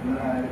لا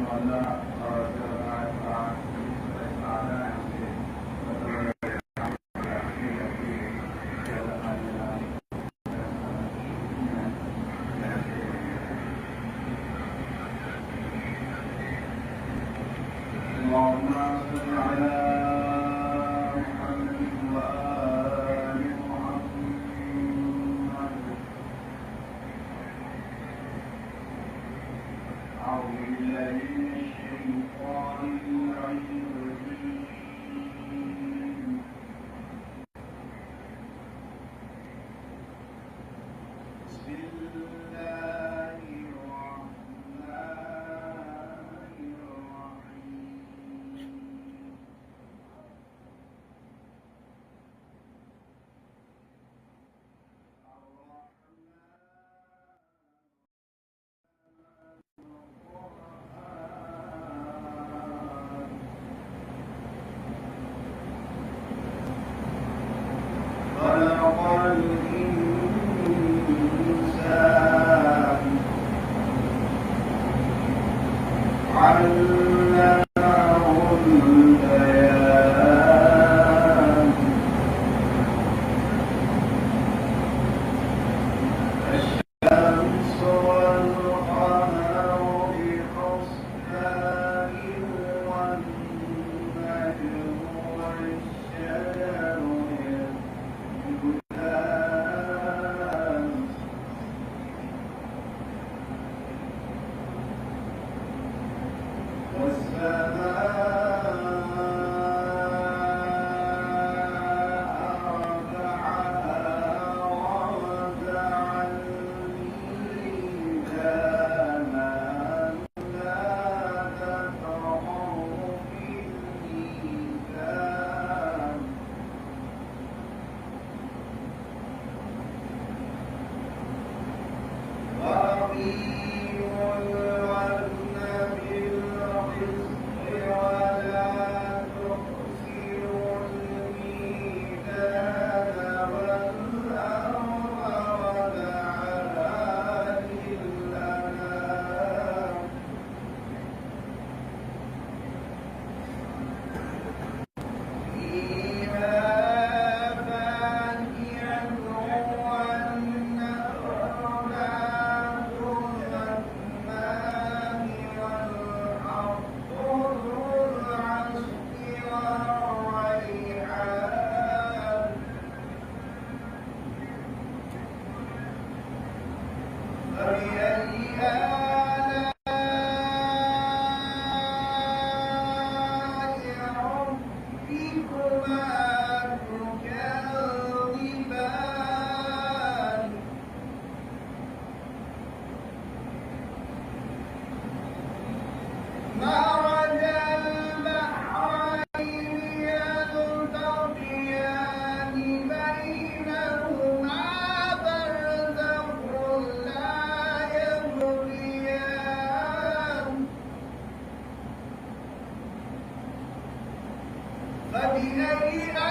بشيء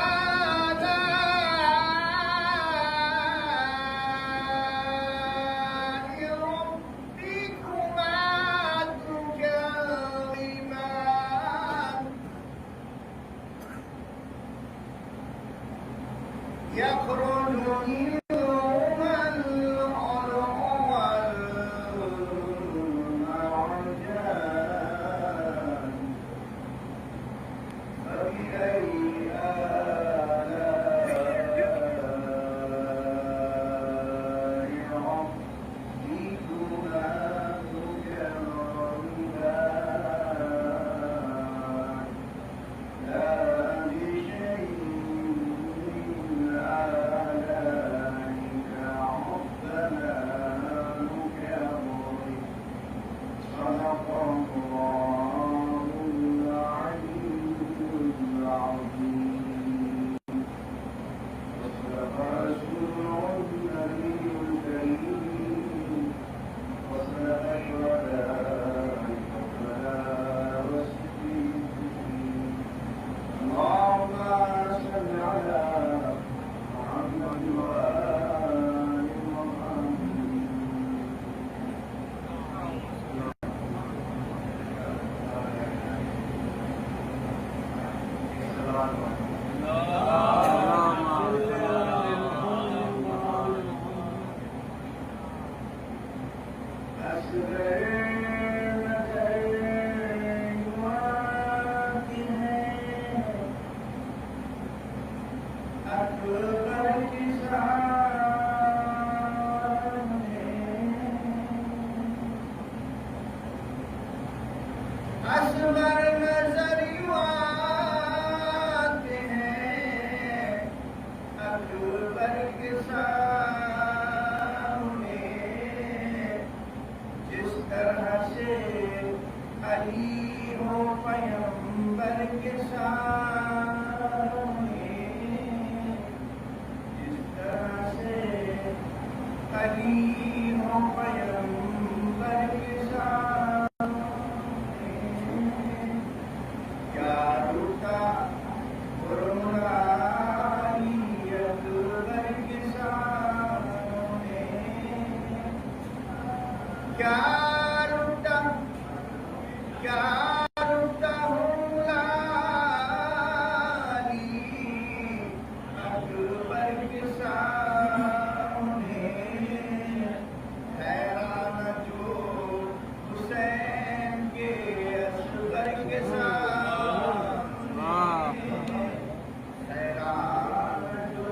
اصغر نظر آتے ہیں اکبر کے سامنے، جس طرح سے علی ہو پیغمبر کے سامنے، جس طرح سے علی ہو پیغمبر کے سامنے، کیا روتا قرآن علی اکبر کے سامنے، کیا روتا ہوں علی اکبر کے سامنے، حیران جو حسین کے اصغر کے سامنے، حیران جو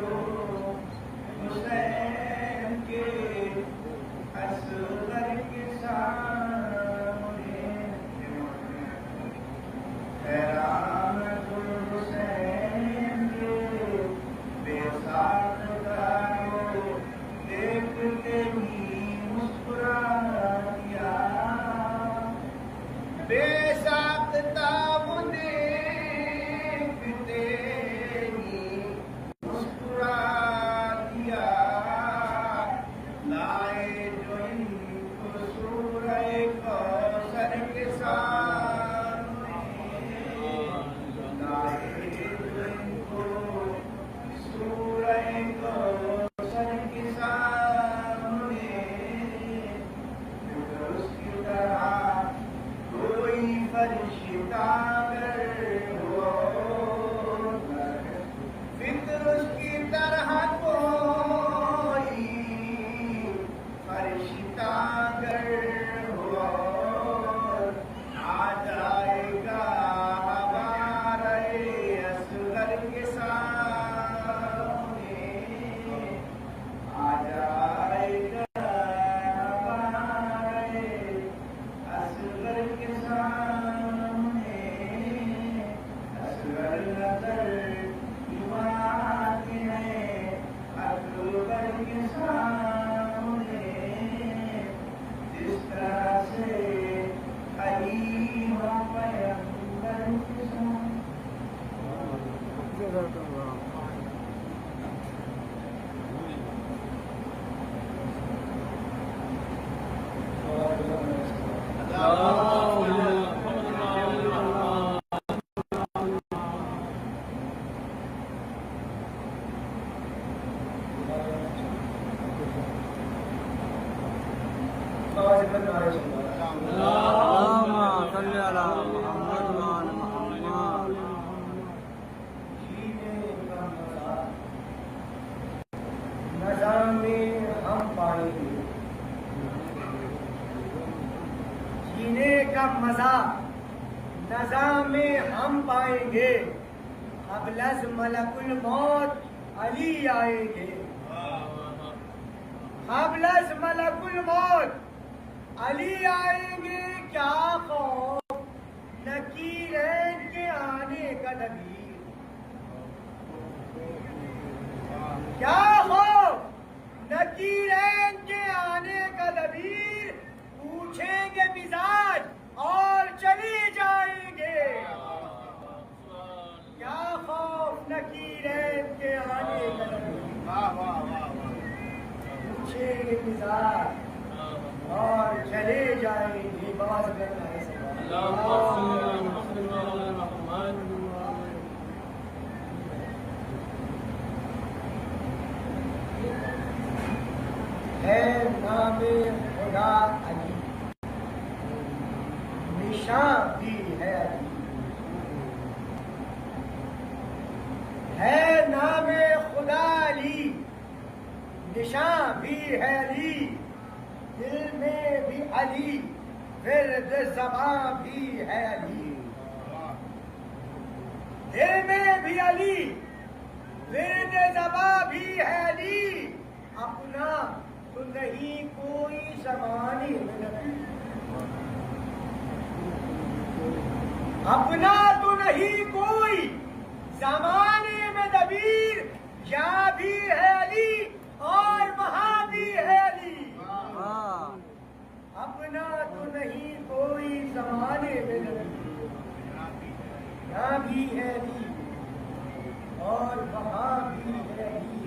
حسین کے اصغر کے سامنے، حیران جو حسین کے بے ساختہ کو دیکھ کے ہی مسکرا دیا، بے ساختہ وہ دیکھتے ہی مسکرا دیا، لائے جو ان کو سورہ کوثر کے سامنے، لائے جو ان کو سورہ کوثر کے سامنے، فکر اس کی طرح کوئی فرشتہ اگر ہو، فکر اس کی طرح کوئی فرشتہ اگر ہو، آ جائے گا ہمارے اصغر کے سامنے، آ جائے گا ہمارے اصغر کے سامنے، اصغر نظر آتے ہیں اکبر کے سامنے، جس طرح سے علی ہو پیغمبر کے سامنے۔ نظام میں ہم پائیں گے، جینے کا مزہ نظام میں ہم پائیں گے، قبل از ملک الموت علی آئیں گے، قبل از ملک الموت علی آئیں گے، کیا خوف نکیرین کے آنے کا نبیر، کیا خوف نکیرین کے آنے کا نبیر، پوچھیں گے مزاج اور چلی جائیں گے، کیا خوف نکیرین کے آنے کا نبیر، پوچھیں گے مزاج اور چلے جائیں گے، باز کرنا ہے ہے نام خدا علی، نشان بھی ہے علی، ہے نام خدا علی، نشان بھی ہے علی، دل میں بھی علی، ورد زباں بھی ہے علی، دل میں بھی علی، ورد زباں بھی ہے علی، اپنا تو نہیں کوئی زمانے میں نبی، اپنا تو نہیں کوئی زمانے میں دبیر، یہاں بھی ہے علی اور وہاں بھی ہے علی۔ اپنا تو نہیں کوئی زمانے میں دبیر، یہاں بھی ہے علی اور وہاں بھی ہے علی۔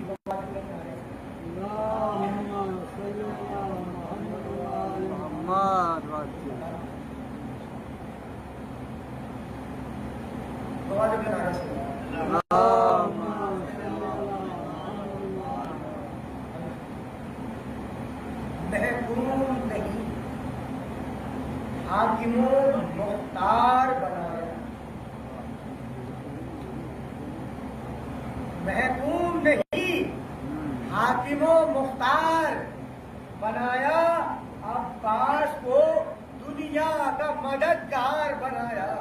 محکوم نہیں، حاکم و مختار بنایا۔ محکوم نہیں، حاکم و مختار بنایا، عباس کو دنیا کا مددگار بنایا۔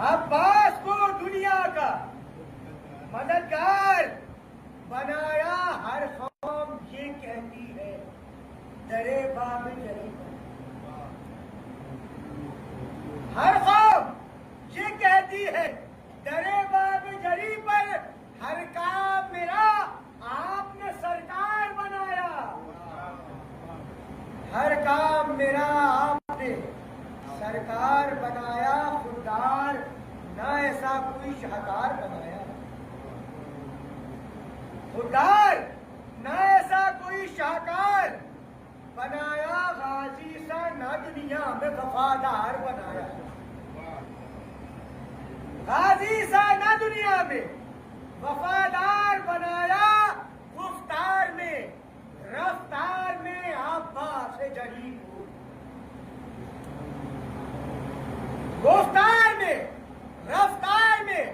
عباس کو دنیا کا مددگار بنایا۔ ہر قوم یہ کہتی ہے درے باب جری پر، ہر قوم یہ کہتی ہے درے باب جری پر، ہر کام میرا آپ نے سرکار بنایا۔ ہر کام میرا آپ نے سرکار بنایا، خوددار نہ ایسا کوئی شاہکار بنایا۔ خوددار نہ ایسا کوئی شاہکار بنایا، غازی سا نہ دنیا میں وفادار بنایا۔ غازی سا نہ دنیا میں وفادار بنایا، گفتار میں رفتار میں عباس جری کو، گفتار میں رفتار میں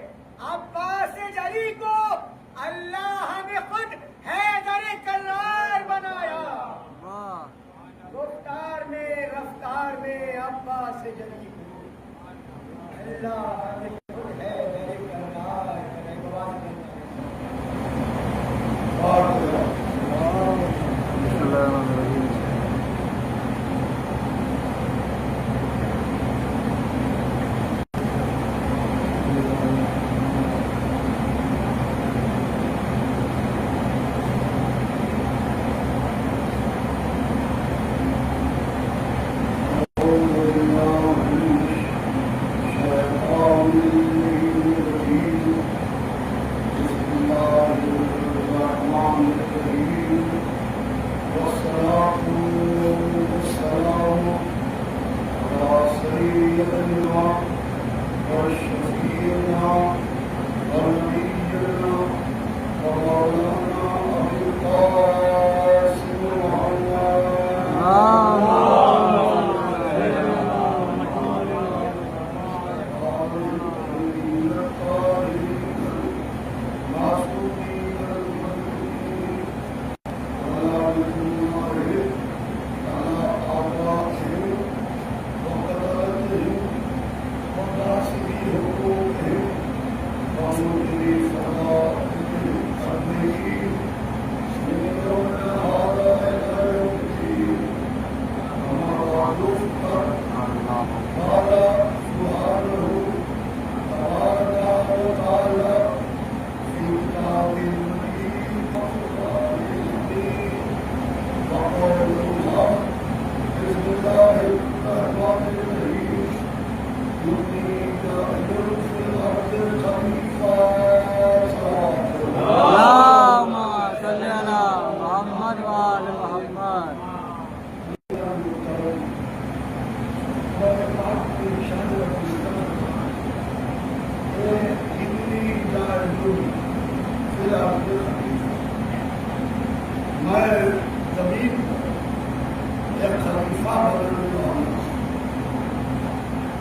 عباس جری کو اللہ نے خود حیدر کرار بنایا۔ گفتار میں رفتار میں عباس جری کو اللہ نے خود حیدر کرار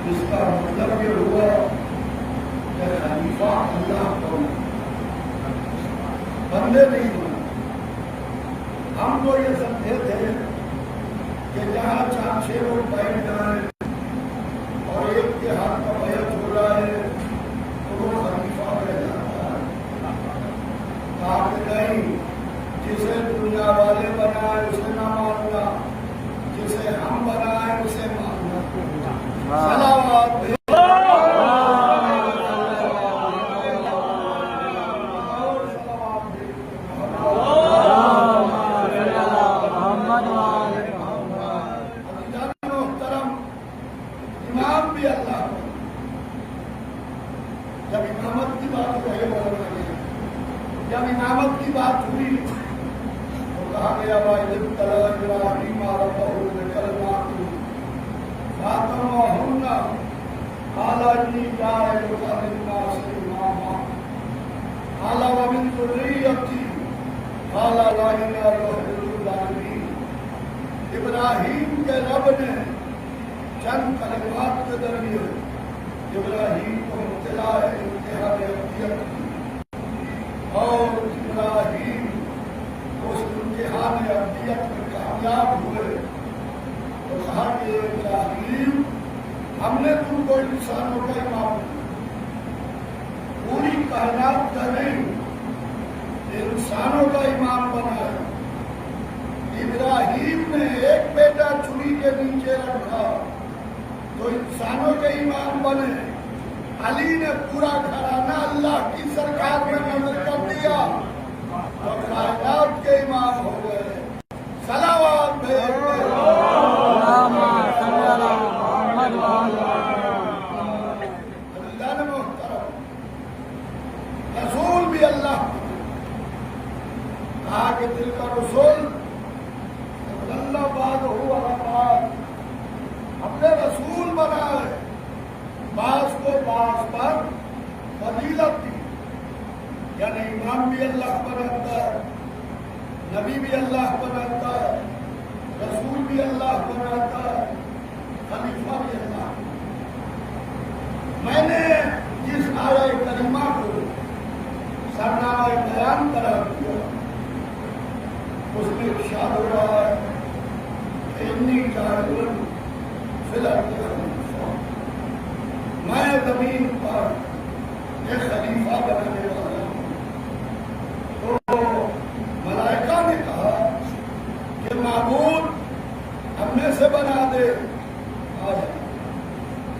اس کا مطلب یہ ہوا کہ خلیفہ اللہ کو بندے نہیں بنا. ہم تو یہ سمجھے تھے کہ جہاں 4-6 لوگ بیٹھ جائیں اور ایک کے ہاتھ کا بیعت ہو رہا ہے تو وہ خلیفہ رہ جاتا ہے. آپ نہیں، جسے دنیا والے بنائے اسے نہ ماننا، جسے ہم بنائے اسے ماننا. بھی اللہ بنا. جب امامت کی بات ہوئی بولنا گیا، جب امامت کی بات ہوئی تو کہا گیا وَإِذِ ابْتَلَىٰ إِبْرَاهِيمَ رَبَّهُ بِكَلِمَاتٍ فَأَتَمَّهُنَّ قَالَ إِنِّي جَاعِلُكَ لِلنَّاسِ إِمَامًا قَالَ وَمِن ذُرِّيَّتِي قَالَ لَا يَنَالُ عَهْدِ الظَّالِمِينَ. ابراہیم کے رب نے چند کلمات کے ذریعے ابراہیم کو مبتلا ہے امتحان ابدیت کی، اور ابراہیم اس امتحان ابدیت میں کامیاب ہوئے تو کہا کہ ابراہیم ہم نے تم کو انسانوں کا امام پوری کائنات کا نہیں انسانوں کا امام بنایا. ابراہیم نے ایک بیٹا چھری کے نیچے رکھا تو انسانوں کے امام بنے. علی نے پورا گھرانہ اللہ کی سرکار میں نظر کر دیا تو کائنات کے امام ہو گئے. صلوات بھیجتے اللہ نے محترم رسول بھی اللہ کہا کہ دل کا رسول اللہ بات ہوا بات اپنے رسول بنائے، بعض کو بعض پر فضیلت دی. یعنی امام بھی اللہ بناتا ہے، نبی بھی اللہ بناتا ہے، رسول بھی اللہ بناتا ہے، خلیفہ بھی اللہ. میں نے جس آیہ کریمہ کو سرنامہ بیان قرار دیا اس میں ارشاد ہو رہا ہے انی جاعل فی الارض خلیفہ، میں زمین پر ایک خلیفہ بنانے والا ہوں. تو ملائکہ نے کہا کہ معبود ہم میں سے بنا دے،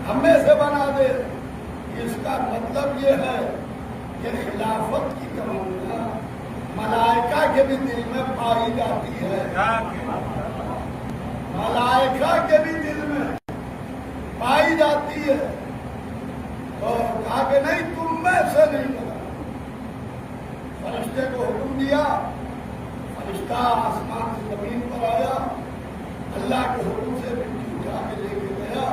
ہم میں سے بنا دے. اس کا مطلب یہ ہے کہ خلافت کی تمنا ملائکہ کے بھی دل میں پائی جاتی ہے، ملائکہ کے بھی دل میں پائی جاتی ہے. تو کہا کہ نہیں تم میں سے نہیں بنا. فرشتے کو حکم دیا، فرشتہ آسمان سے زمین پر آیا، اللہ کے حکم سے مٹی اٹھا کے لے کے گیا.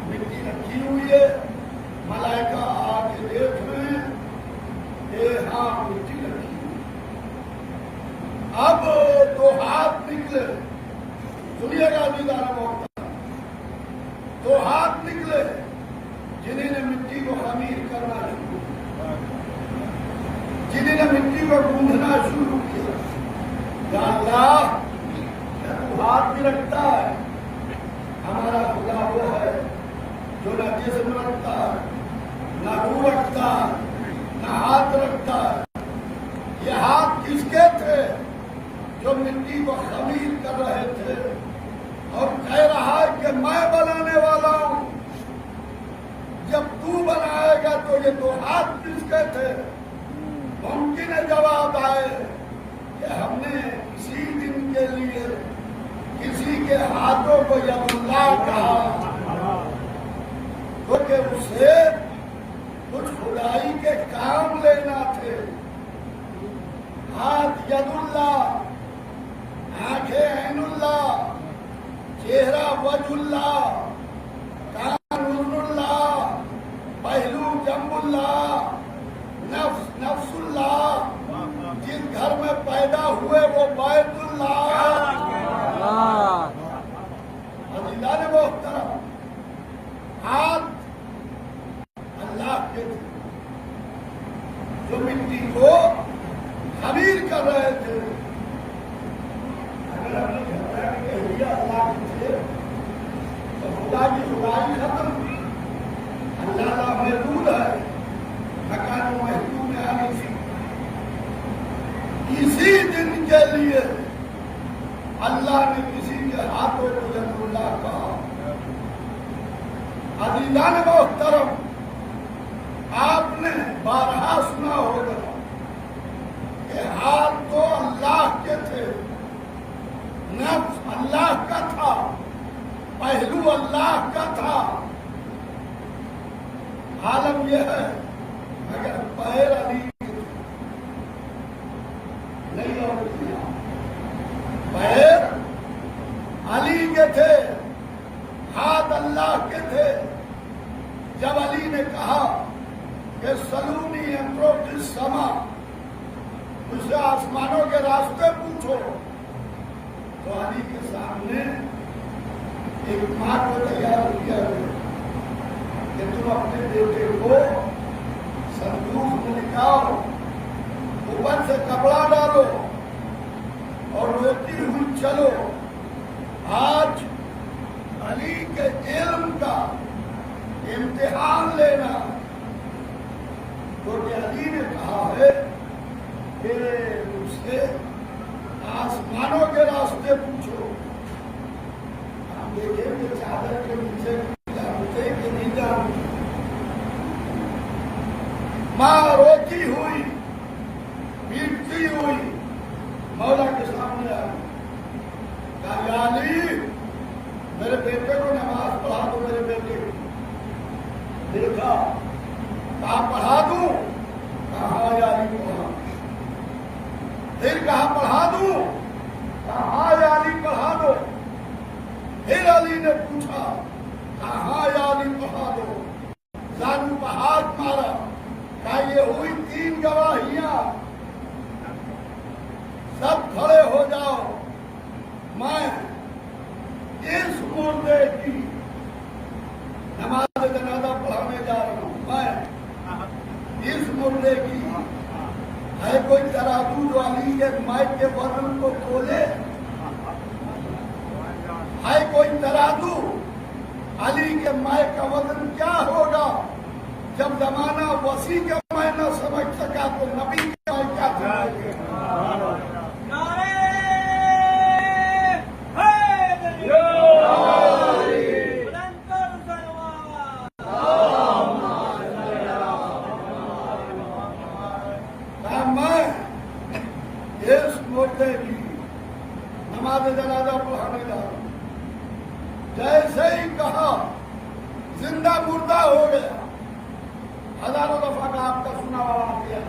مٹی رکھی ہوئی ہے، ملائکہ آ کے دیکھ رہے ہیں کہ ہاں مٹی رکھی ہوئی. اب دو ہاتھ نکلے، سنیے گا دیدار موقع، دو ہاتھ نکلے جنہیں نے مٹی کو خمیر کرنا شروع کیا، جنہیں نے مٹی کو گوندھنا شروع کیا. یا اللہ تو ہاتھ بھی رکھتا ہے، ہمارا خدا وہ ہے جو نہ جسم رکھتا ہے، نہ روح رکھتا ہے، نہ ہاتھ رکھتا ہے. یہ ہاتھ کس کے تھے؟ جو مٹی کو خمیر کر رہے تھے اور کہہ رہا ہے کہ میں بنانے والا ہوں. جب تو بنائے گا تو یہ دو ہاتھ کس کے تھے؟ ممکن ہے جواب آئے کہ ہم نے کسی دن کے لیے کسی کے ہاتھوں کو ید اللہ کہا کیونکہ اسے کچھ خدائی کے کام لینا تھے. ہاتھ ید اللہ، آنکھیں عین اللہ، چہرہ وجہ اللہ، کان اذن اللہ، پہلو جنب اللہ، نفس نفس اللہ. جس گھر میں پیدا ہوئے وہ بیت اللہ. عزیزان محترم، ہاتھ اللہ کے تھے جو مٹی کو خمیر کر رہے تھے. اگر ہم نے اللہ کے تھے تو خدا کی خدائی ختم. اللہ محدود ہے، مکان محدود میں آنے سے اسی دن کے لیے اللہ نے کسی کے ہاتھوں کو ید اللہ کہا. عزیزان محترم، آپ نے بارہا سنا ہوگا کہ ہاتھ تو اللہ کے تھے، نفس اللہ کا تھا، پہلو اللہ کا تھا، عالم یہ ہے اگر پیر علی نہیں اور پیر علی کے تھے، ہاتھ اللہ کے تھے. جب علی نے کہا کہ سلونی امرو کی سما، مجھ سے آسمانوں کے راستے پوچھو، تو علی کے سامنے ایک ماں کو تیار کیا کہ تم اپنے بیٹے کو صندوق میں نکاؤ، اوپر سے کپڑا ڈالو اور روتی ہوئی چلو. آج علی کے علم کا امتحان لینا. کیونکہ علی نے کہا ہے کہ مجھ سے آسمانوں کے راستے پوچھو. ہم دیکھیں کہ چادر کے نیچے جانتے کہ نہیں جانتے. ماں روتی ہوئی پیٹتی ہوئی مولا کے سامنے آئی، کہا یا علی میرے بیٹے کو نماز پڑھا دو. میرے بیٹے کو دیکھا، کہاں پڑھا دوں؟ کہاں یا علی پڑھا. پھر کہاں پڑھا دوں؟ کہاں یا علی پڑھا دو. پھر علی نے پوچھا کہاں یا علی پڑھا دو. زانو پر ہاتھ مارا، کہا یہ ہوئی 3 گواہیاں، سب کھڑے ہو جاؤ. میں اس مردے کی نماز جنازہ پڑھانے جا رہا ہوں. میں اس مردے کی ہے کوئی ترازو جو علی کے مائک کے وزن کو کھولے؟ ہے کوئی ترازو؟ علی کے مائک کا وزن کیا ہوگا؟ جب زمانہ وسیع کا میں نہ سمجھ سکا تو نبی کا میں کیا سمجھ سکا. نماز جنازہ پڑھانے جا رہا ہوں. جیسے ہی کہا زندہ مردہ ہو گیا. ہزاروں دفعہ کا آپ کا سنا ہوا واقعہ،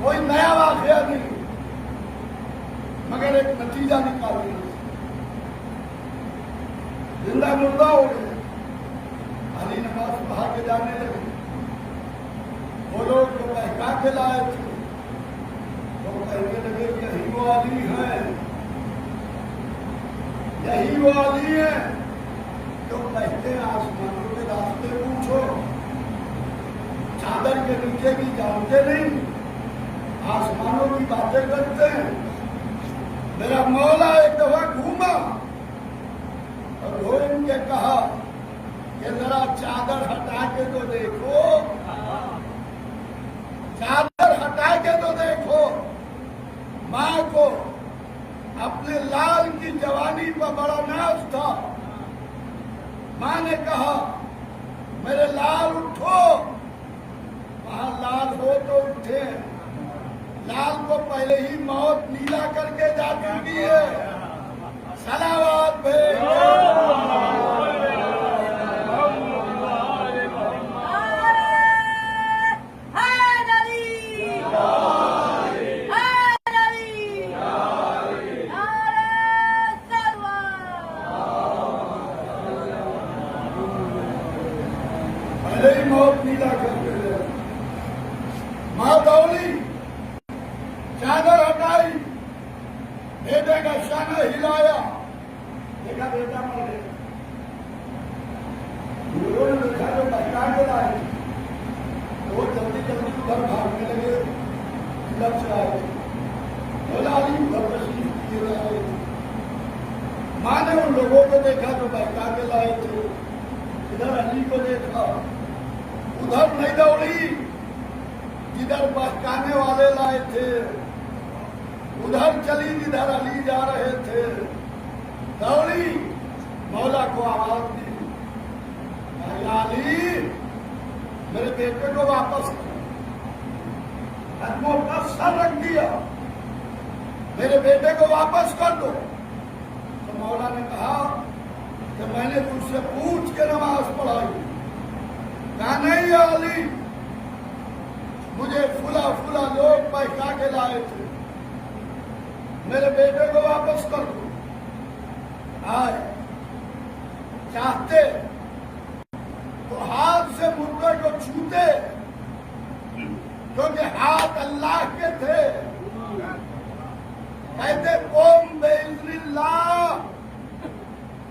کوئی نیا واقعہ نہیں، مگر ایک نتیجہ نکال دیا. زندہ مردہ ہو گیا. علی نماز پڑھا کے جانے لگے. وہ لوگ جو بہکا کے لائے تھے وہ کہنے لگے یہی وہ علی ہے، یہی وہ علی ہے جو کہتے ہیں آسمانوں کے راستے پوچھو. چادر کے نیچے بھی جانتے نہیں، آسمانوں کی باتیں کرتے ہیں. میرا مولا ایک دفعہ گھوما اور گھوم کے کہا کہ ذرا چادر ہٹا کے تو دیکھو، چادر ہٹا کے تو دیکھو. ماں کو اپنے لال کی جوانی پر بڑا ناز تھا. ماں نے کہا میرے لال اٹھو. وہاں لال ہو تو اٹھے، لال کو پہلے ہی موت نیلا کر کے جا چکی ہے. صلوات موت نیلا کر کے ماں دوڑی، چادر ہٹائی، بیٹے کا شانہ ہلایا، دیکھا بیٹا مر گیا. لوگوں نے دیکھا جو بہکا کے لائے وہ جلدی جلدی ادھر بھاگنے لگے. لب سے آئے بولا علی ادھر تشریف کیے لائے. ماں نے ان لوگوں کو دیکھا جو بہکا کے لائے تھے، ادھر علی کو دیکھا، ادھر نہیں دوڑی جدھر بہکانے والے لائے تھے، ادھر چلی جدھر علی جا رہے تھے. دوڑی مولا کو آواز دی، یا علی میرے بیٹے کو واپس قدموں پر سر رکھ دیا، میرے بیٹے کو واپس کر دو. تو مولا نے کہا کہ میں نے تجھ سے پوچھ کے نماز پڑھائی، کہا نہیں علی، مجھے فلا لوگ بہکا کے لائے تھے، میرے بیٹے کو واپس کر دو۔ آئے چاہتے تو ہاتھ سے مردے کو چھوتے، کیونکہ ہاتھ اللہ کے تھے۔ کہتے قوم باذن اللہ،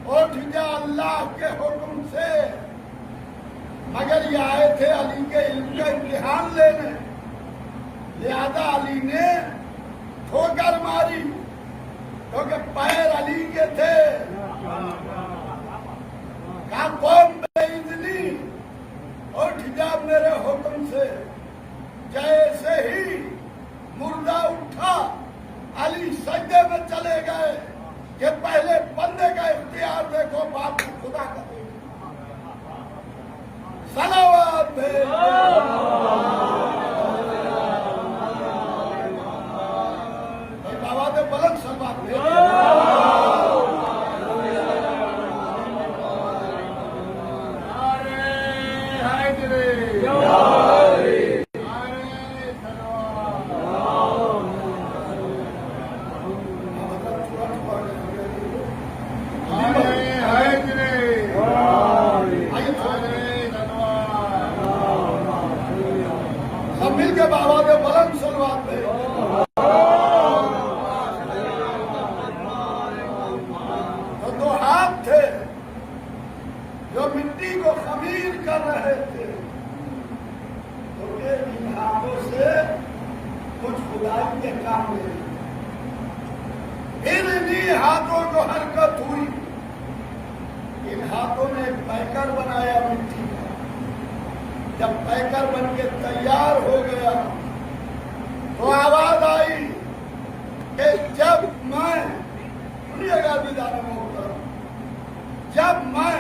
اٹھ جا اللہ کے حکم سے۔ مگر یہ آئے تھے علی کے علم کا امتحان لینے، لہذا علی نے ٹھوکر ماری، کیونکہ پیر علی کے تھے۔ کہا قوم باذنی، اٹھ جا میرے حکم سے۔ جیسے ہی مردہ اٹھا، علی سجدے میں چلے گئے کہ پہلے بندے کا اختیار دیکھو، باپ کو خدا کا دیکھو۔ صلوات بابا دے بلند صلوات مل کے بابا دے بلند صلوات پہ۔ تو دو ہاتھ تھے جو مٹی کو خمیر کر رہے تھے، تو ان ہاتھوں سے کچھ خدائی کے کام لے۔ پھر انہی ہاتھوں کو حرکت ہوئی، ان ہاتھوں نے ایک پیکر بنایا مٹی کا۔ جب پیکر بن کے تیار ہو گیا تو آواز آئی کہ جب میں، سنیے گا دیدار محترم، جب میں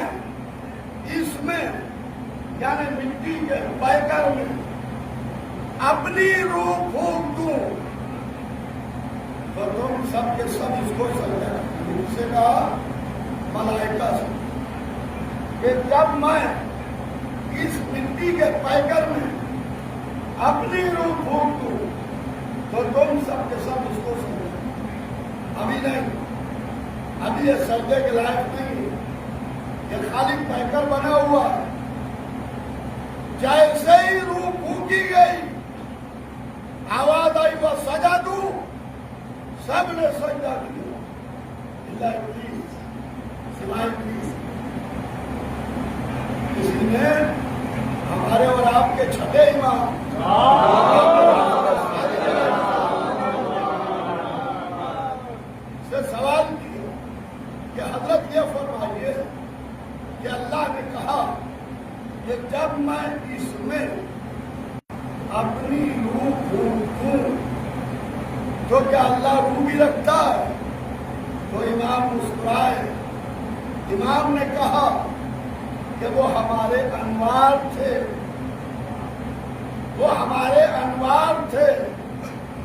اس میں یعنی مٹی کے پیکر میں اپنی روح پھونک دوں تو تم سب کے سب اس کو سمجھا۔ ان سے کہا ملائکہ سے کہ جب میں اس مٹی کے پیکر میں اپنی روح پھونک دوں تو تم سب کے سب اس کو سمجھو۔ ابھی نہیں، ابھی یہ سجدے کے لائق نہیں، یہ خالی پیکر بنا ہوا ہے۔ جیسے ہی روح پھونکی گئی، آواز آئی وہ سجا دوں، سب نے سجدہ کیا اللہ ابلیس، سوائے ابلیس۔ کسی نے ہمارے اور آپ کے چھٹے امام سے سوال کیا کہ حضرت یہ فرمائیے کہ اللہ نے کہا کہ جب میں اس میں اپنی روح پھونکوں تو کیا اللہ روح بھی رکھتا ہے؟ تو امام مسکرائے۔ امام نے کہا کہ وہ ہمارے انوار تھے، وہ ہمارے انوار تھے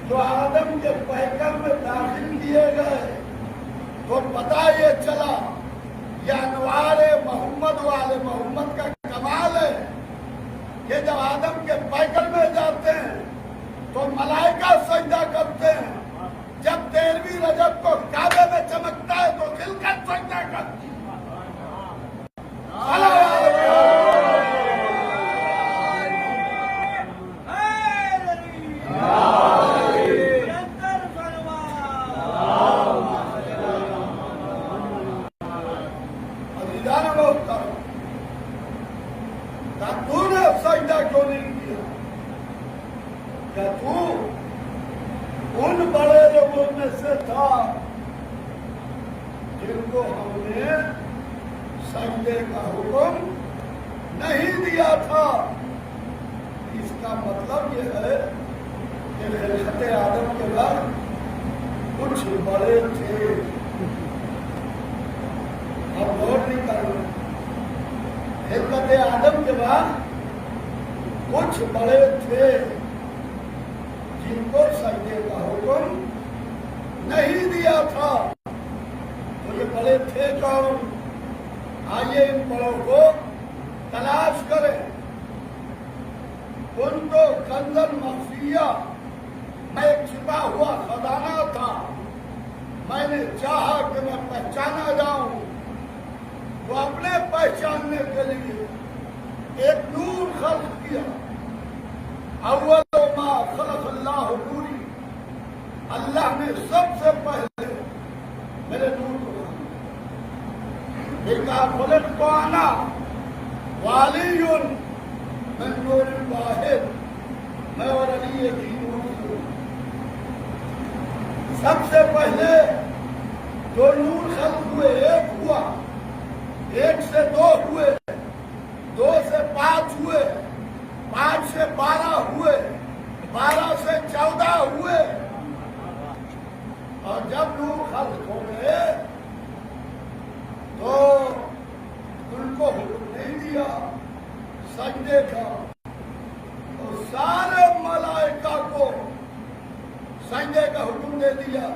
جو آدم کے پیکر میں داخل کیے گئے، تو پتہ یہ چلا یہ انوار محمد والے محمد کا کمال ہے کہ جب آدم کے پیکر میں جاتے ہیں تو ملائکہ سجدہ کرتے ہیں، جب 13ویں رجب کو کعبے میں چمکتا ہے تو خلقت سجدہ کرتی ہے۔ تو نے سجدہ کیوں نہیں کیا؟ کیا تو ان بڑے لوگوں میں سے تھا جن کو ہم نے سجدے کا حکم نہیں دیا تھا؟ اس کا مطلب یہ ہے کہ خلقت آدم کے بعد کچھ بڑے تھے۔ اب غور نہیں کرنا، خلقت آدم کے بعد کچھ بڑے تھے جن کو سجدے کا حکم نہیں دیا تھا۔ تو یہ بڑے تھے کون؟ آئیے ان بڑوں کو تلاش کریں۔ ان تو کنزن مخفیہ، میں ایک چھپا ہوا خزانہ تھا، میں نے چاہا کہ میں پہچانا جاؤں، تو اپنے پہچاننے کے لیے ایک نور خلق کیا۔ اول ما خلق اللہ نوری، اللہ نے سب سے پہلے میرے نور کو بنا خلق کو آنا والی من نور واحد، میں اور علی ایک ہی نور ہوں۔ سب سے پہلے جو نور خلق ہوئے، ایک ہوا، ایک سے دو ہوئے، دو سے پانچ ہوئے، پانچ سے 12 ہوئے، 12 سے 14 ہوئے، اور جب نور خلق ہو گئے تو ان کو حکم نہیں دیا سجدے کا، اور سارے ملائکہ کو سجدے کا حکم دے دیا،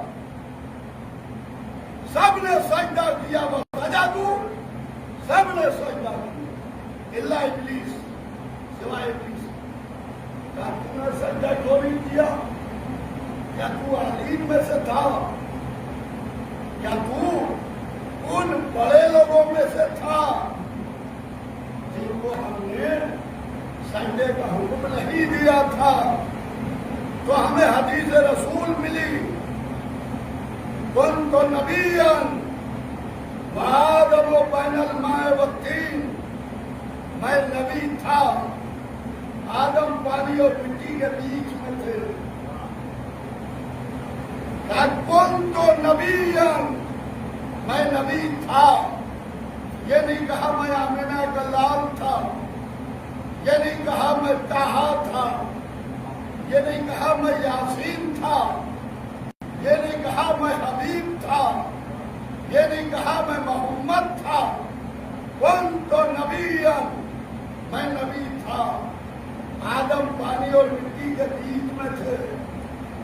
سب نے سجدہ کیا، وہ سجدوا، سب نے سجدہ کیا الا ابلیس، سوائے ابلیس۔ کہا تم نے سجدہ کیوں نہیں کیا؟ کیا تو عالین میں سے تھا؟ کیا تو ان بڑے لوگوں میں سے تھا جن کو ہم نے سجدے کا حکم نہیں دیا تھا؟ تو ہمیں حدیث رسول ملی، کنت نبیا وآدم بین الماء والطین، میں نبی تھا، آدم پانی اور مٹی کے بیچ میں تھے۔ کنت نبیا، میں نبی تھا، یہ نہیں کہا میں آمنہ کا لال تھا، یہ نہیں کہا میں طٰہٰ تھا، یہ نہیں کہا میں یاسین تھا، یہ نہیں کہا میں حبیب تھا، یہ نہیں کہا میں محمد تھا۔ کنت نبیا، میں نبی تھا، آدم پانی اور مٹی کے بیچ میں تھے۔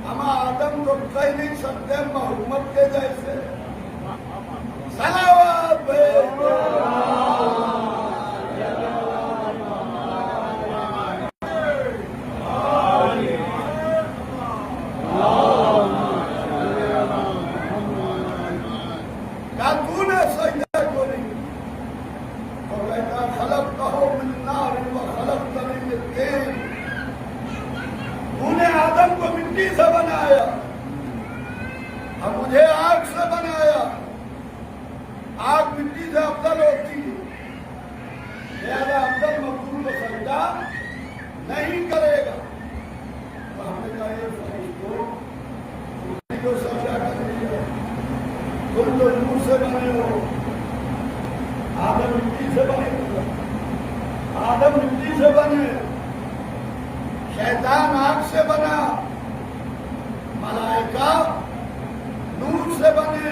ہم آدم کو کہہ نہیں سکتے محمد کے جیسے۔ صلوات سے بنایا اور مجھے آگ سے بنایا، آگ مٹی سے افضل ہوتی ہے، لہذا افضل مخلوق کو سجدہ نہیں کرے گا۔ تو ہم نے کہا یہ فرشتوں مٹی کو سجدہ کر دیا، تم تو نور سے بنے ہو، آدم مٹی سے بنے، آدم مٹی سے بنے، شیطان آگ سے بنا، ملائکہ نور سے بنے،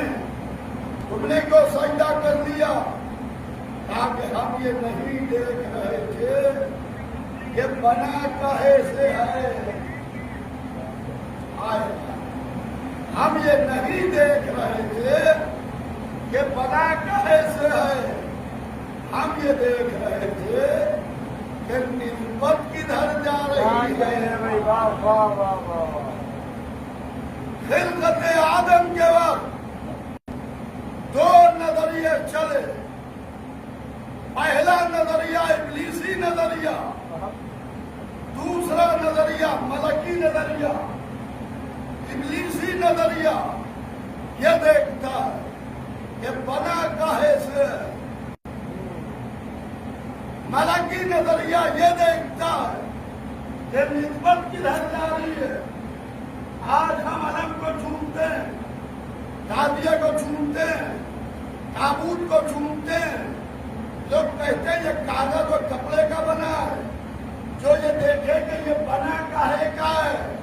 تم نے کو سجدہ کر دیا تاکہ ہم یہ نہیں دیکھ رہے تھے کہ بنا کہے سے ہے، ہم یہ نہیں دیکھ رہے تھے کہ بنا کہے سے ہے، ہم یہ دیکھ رہے تھے کہ نسبت کدھر جا رہی ہے۔ خلقت آدم کے وقت دو نظریے چلے، پہلا نظریہ ابلیسی نظریہ، دوسرا نظریہ ملکی نظریہ۔ ابلیسی نظریہ یہ دیکھتا ہے کہ بنا کہے سے، ملکی نظریہ یہ دیکھتا ہے کہ نسبت کدھر جا رہی ہے۔ آج ہم علم کو چومتے ہیں، دادیہ کو چومتے ہیں، تابوت کو چومتے ہیں، لوگ کہتے ہیں یہ کاغذ اور کپڑے کا بنا ہے، جو یہ دیکھے کہ یہ بنا کاہے کا ہے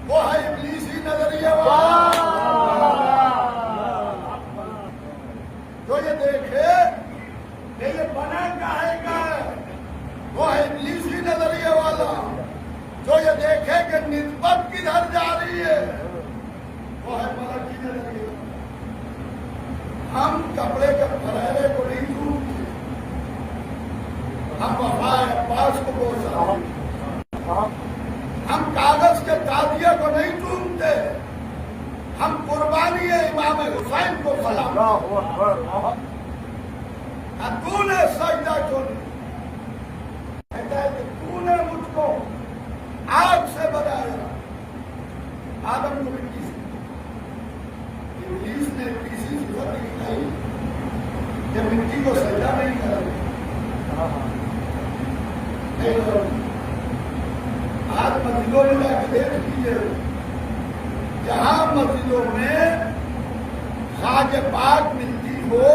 وہ ہے ابلیسی نظریہ والا۔ جو یہ دیکھے کہ یہ بنا کاہے کا ہے وہ ہے ابلیسی نظریہ والا۔ جو یہ دیکھے کہ نسبت کدھر جا رہی ہے وہ ہے ملکی نظریہ۔ ہم کپڑے کے پھیلے کو نہیں ڈھونڈتے، ہم وفا عباس کو بہت سارے امام حسین کو سلام تو نے سجدہ کیوں نہیں؟ کہتا ہے کہ تو نے مجھ کو آگ سے بنایا، آدم کو مٹی سے، ابلیس نے تیسری صفت دکھائی کہ مٹی کو سجدہ نہیں کرے نہیں کرو۔ آج مسجدوں میں جا کے دیکھ لیجیے، جہاں مسجدوں میں خاک پاک ملتی ہو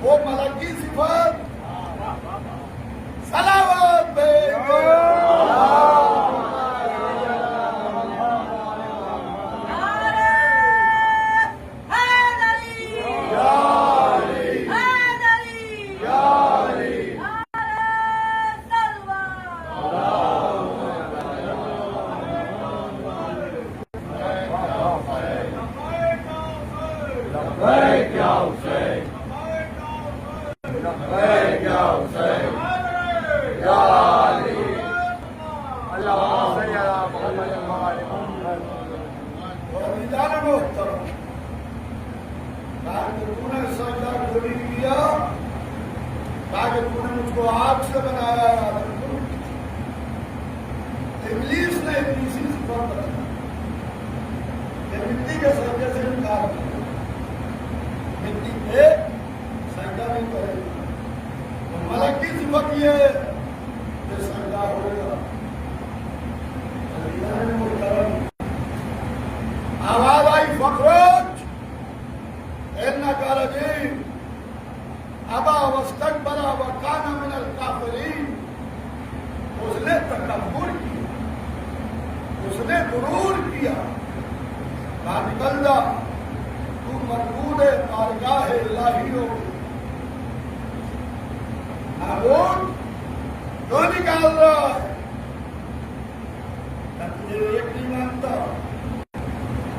وہ ملکی صفت صلوات تاکہ تو نے مجھ کو آگ سے بنایا ہے، آدم کو ابلیس نے تیسری صفت بتایا کہ مٹی کے سجدے سے انکار کیا، مٹی پہ سجدہ نہیں کرے گا۔ ملک کی صفت یہ ہے کہ سجدہ ہوگا۔ آواز آئی فخرج انک رجیم ابا واستکبر وکان من الکافرین۔ اس نے تکبر کیا، اس نے غرور کیا، کہا نکل جا، تو مردود بارگاہ الہی ہو۔ ہارون کیوں نکال رہا ہے؟ کیا تجھے ایک نہیں مانتا؟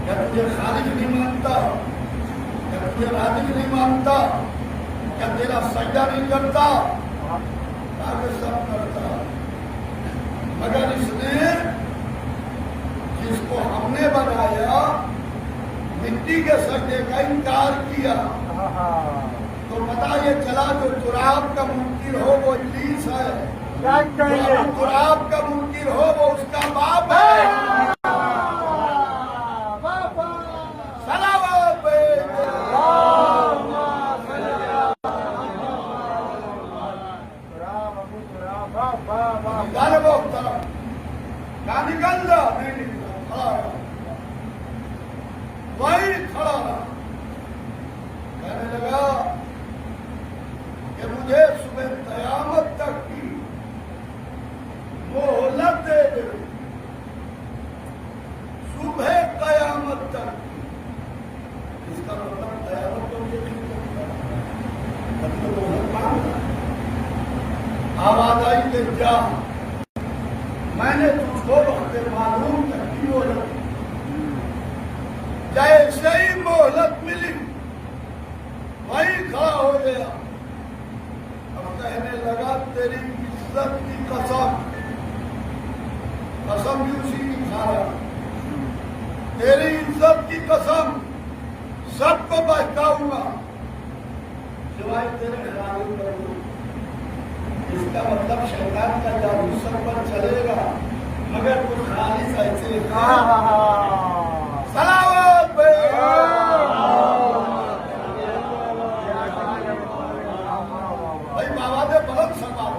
کیا تجھے خالق نہیں مانتا؟ کیا تجھے رازق نہیں مانتا؟ کیا تیرا سجدہ نہیں کرتا؟ تاکہ سب کرتا، مگر اس نے جس کو ہم نے بنایا مٹی کے سجدے کا انکار کیا۔ تو پتا یہ چلا جو تراب کا منکر ہو وہ ابلیس ہے، جو تراب کا منکر ہو وہ اس کا باپ ہے۔ نکل جا، نہیں نکلا، کھڑا رہا، وہی کھڑا رہا، کہنے لگا کہ مجھے صبح قیامت تک کی مہلت دے دے، صبح قیامت تک کی۔ اس کا مطلب قیامت تو مجھے نہیں کرتا، مطلب مہلت مانگا۔ آواز آئی کہ جا، میں نے تجھ کو وقت معلوم تک کی مہلت، جیسے ہی مہلت ملی وہی کھڑا ہو گیا۔ اب کہنے لگا تیری عزت کی قسم، قسم بھی اسی کی کھا رہا، تیری عزت کی قسم سب کو بہکاؤں گا سوائے تیرے خیال کروں۔ اس کا مطلب شیطان کا جادو سب پر چلے گا، مگر تو خالص ایسے صلوات بھائی بابا نے بلند سماعت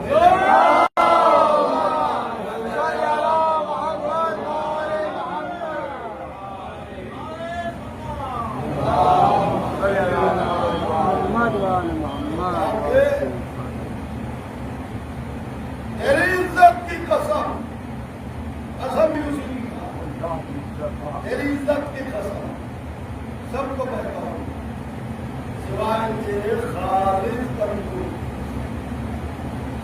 تیری عزت کی قسم، قسم بھی اسی کی کھا، تیری عزت کی قسم سب کو بہتاؤں سوائے تیرے خالص بندوں،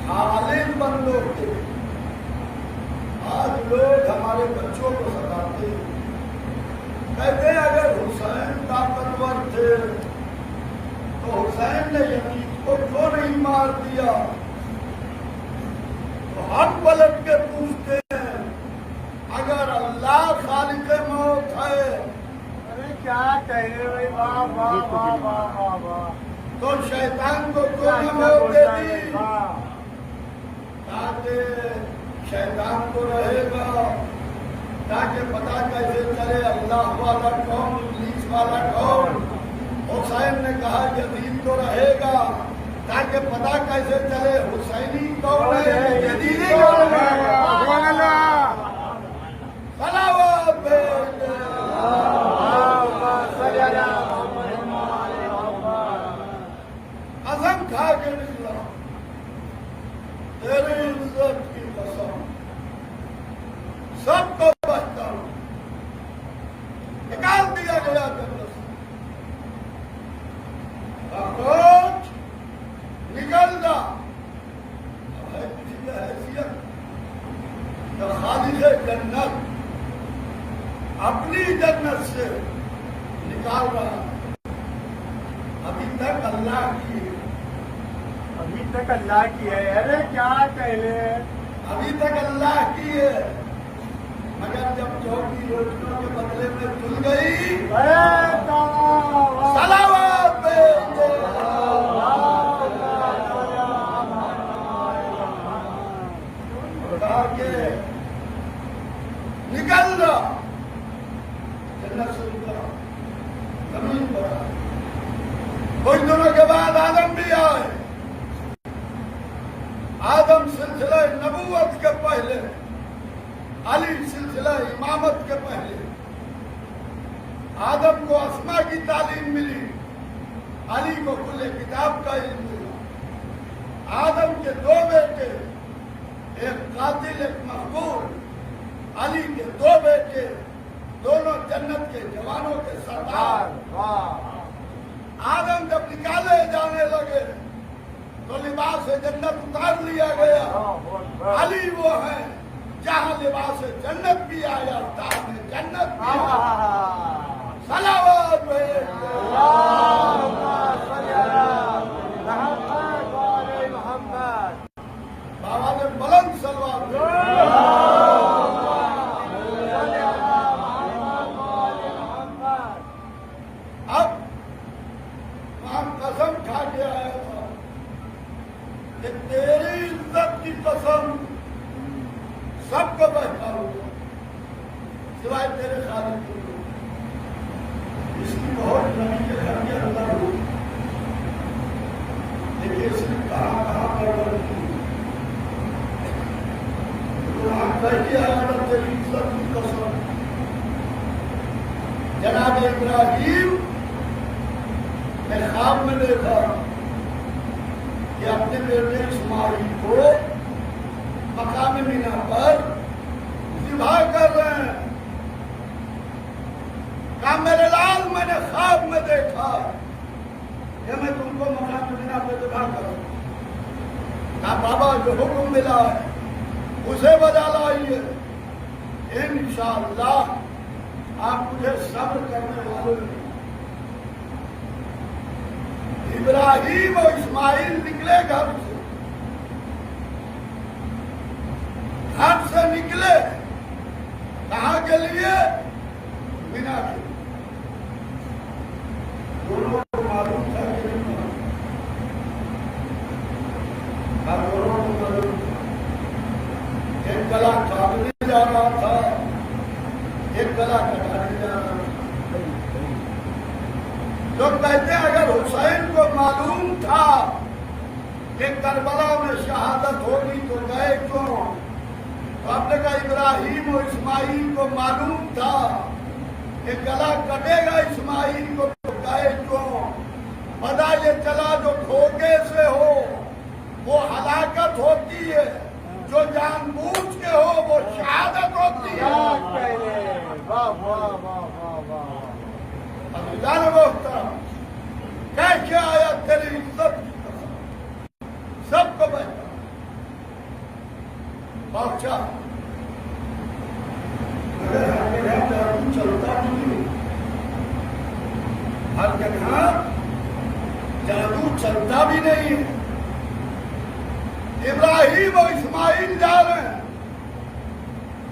خالص بندوں کے۔ آج لوگ ہمارے بچوں کو ستاتے ہیں، کہتے ہیں اگر حسین طاقتور تھے تو حسین نے یزید کو کیوں نہیں مار دیا؟ ہم پلٹ کے پوچھتے ہیں اگر اللہ خالق موت ہے کیا کہے بھائی، واہ واہ واہ واہ واہ واہ، تو شیطان کو تو نہ موت دے دی واہ، تاکہ شیطان کو رہے گا، تاکہ پتا کیسے چلے اللہ والا کون ابلیس والا کون۔ حسین نے کہا یزید تو رہے گا، تاکہ پتا کیسے چلے حسینی کون ہے یزیدی کون ہے۔ صلوات بھیجے قسم کھا کے نکلا، تیری عزت کی قسم، سب کو بچتا ہوں، نکال دیا گیا جنت سے، کوچ نکل جا، اب ہے کسی کی حیثیت تو خالص جنت اپنی جنت سے نکال رہا، ابھی تک اللہ کی ہے، ابھی تک اللہ کی ہے، ارے کیا کہے، ابھی تک اللہ کی ہے، مگر جب چوکی روٹیوں کے بدلے میں تل گئی، صلوات بھیجے کہا کہ نکل رہا، جنت سے نکلا، زمین پر آئے، کچھ دنوں کے بعد آدم بھی آئے، آدم سلسلہ نبوت کے پہلے، علی سلسلہ امامت کے پہلے، آدم کو اسما کی تعلیم ملی، علی کو کل کتاب کا علم ملا، آدم کے دو بیٹے، ایک قاتل ایک مقبول، علی کے دو بیٹے، دونوں جنت کے جوانوں کے سردار۔ آدم جب نکالے جانے لگے تو لباس جنت اتار لیا گیا، علی وہ ہے جہاں لباس جنت بھی آیا، تاج جنت بھی آیا، صلوات بھیجے بابا نے بلند صلوات اب وہاں قسم کھا کے آیا تھا کہ تیری عزت کی قسم سب کو بہکاؤں گا سوائے تیرے خالق کو۔ اس کی بہت نبی کے گھر کے اندر ہوئی، دیکھیے اس نے کہاں کہاں پر تیری عزت کی قسم۔ جناب ابراہیم نے خواب میں دیکھا کہ اپنے بیٹے اسماعیل کو مقام مینا پر ذبح کر رہے ہیں، کہا میرے لال میں نے خواب میں دیکھا کہ میں تم کو مقام مینا پہ ذبح کروں، کہا بابا جو حکم ملا ہے اسے بجا لائیے، انشاءاللہ آپ مجھے صبر کرنے والے ہیں۔ ابراہیم اور اسماعیل نکلے گھر سے نکلے، کہاں کے لیے؟ مینا کے لیے۔ دونوں کو معلوم تھا کہ نہیں تھا، دونوں کو معلوم تھا، ایک گلا کاٹنے جا رہا تھا، ایک گلا کٹانے جا رہا تھا۔ لوگ کہتے ہیں اگر حسین کو معلوم تھا کہ کربلا میں شہادت ہوگی تو گئے کیوں؟ تو آپ نے کہا ابراہیم اور اسماعیل کو معلوم تھا کہ گلا کٹے گا اسماعیل کو تو گئے کیوں؟ پتہ یہ چلا جو دھوکے سے ہو وہ ہلاکت ہوتی ہے، جو جان بوجھ کے ہو وہ شہادت ہوتی ہے۔ جان محترم کیسے آیا تیری عزت کی قسم، سب کو بہتر پہنچا، مگر ہر جگہ جادو چلتا نہیں، ہر جگہ جادو چلتا بھی نہیں۔ ابراہیم اور اسماعیل جا رہے ہیں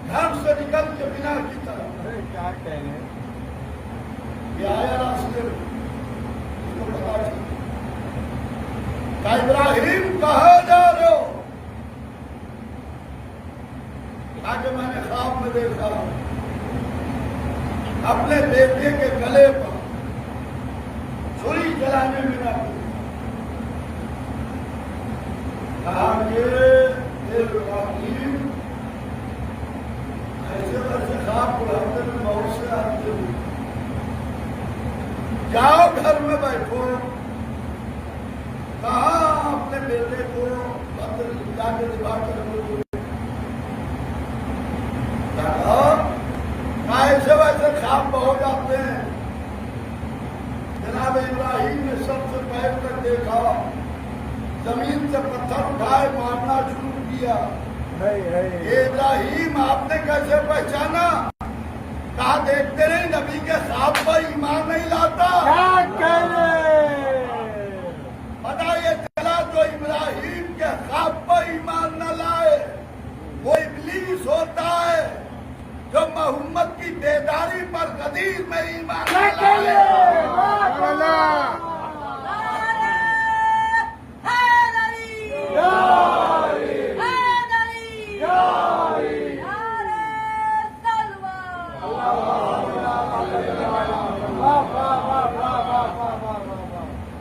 گھر سے نکل کے مینا کی طرف، کیا کہنے، یہ آیا راستے میں اس کو پتا چلا کہ ابراہیم کہاں جا رہے ہو؟ کہ میں نے خواب میں دیکھا اپنے بیٹے کے گلے پر چھری چلانے میں نہ کہا کہ ابراہیم ایسے ویسے خواب اڑاتے میں بہت سے آتے ہوئے جاؤ گھر میں بیٹھو کہاں اپنے بیٹے کو جا کے دبا کر ایسے ویسے خواب ہو جاتے ہیں. جناب ابراہیم نے سب سے بیٹھ کر دیکھا زمین سے پتھر اٹھائے مارنا شروع کیا. ابراہیم آپ نے کیسے پہچانا؟ کہا دیکھتے نہیں نبی کے خواب پر ایمان نہیں لاتا. پتا یہ چلا جو ابراہیم کے خواب پر ایمان نہ لائے وہ ابلیس ہوتا ہے جو محمد کی بیداری پر غدیر میں ایمان لائے.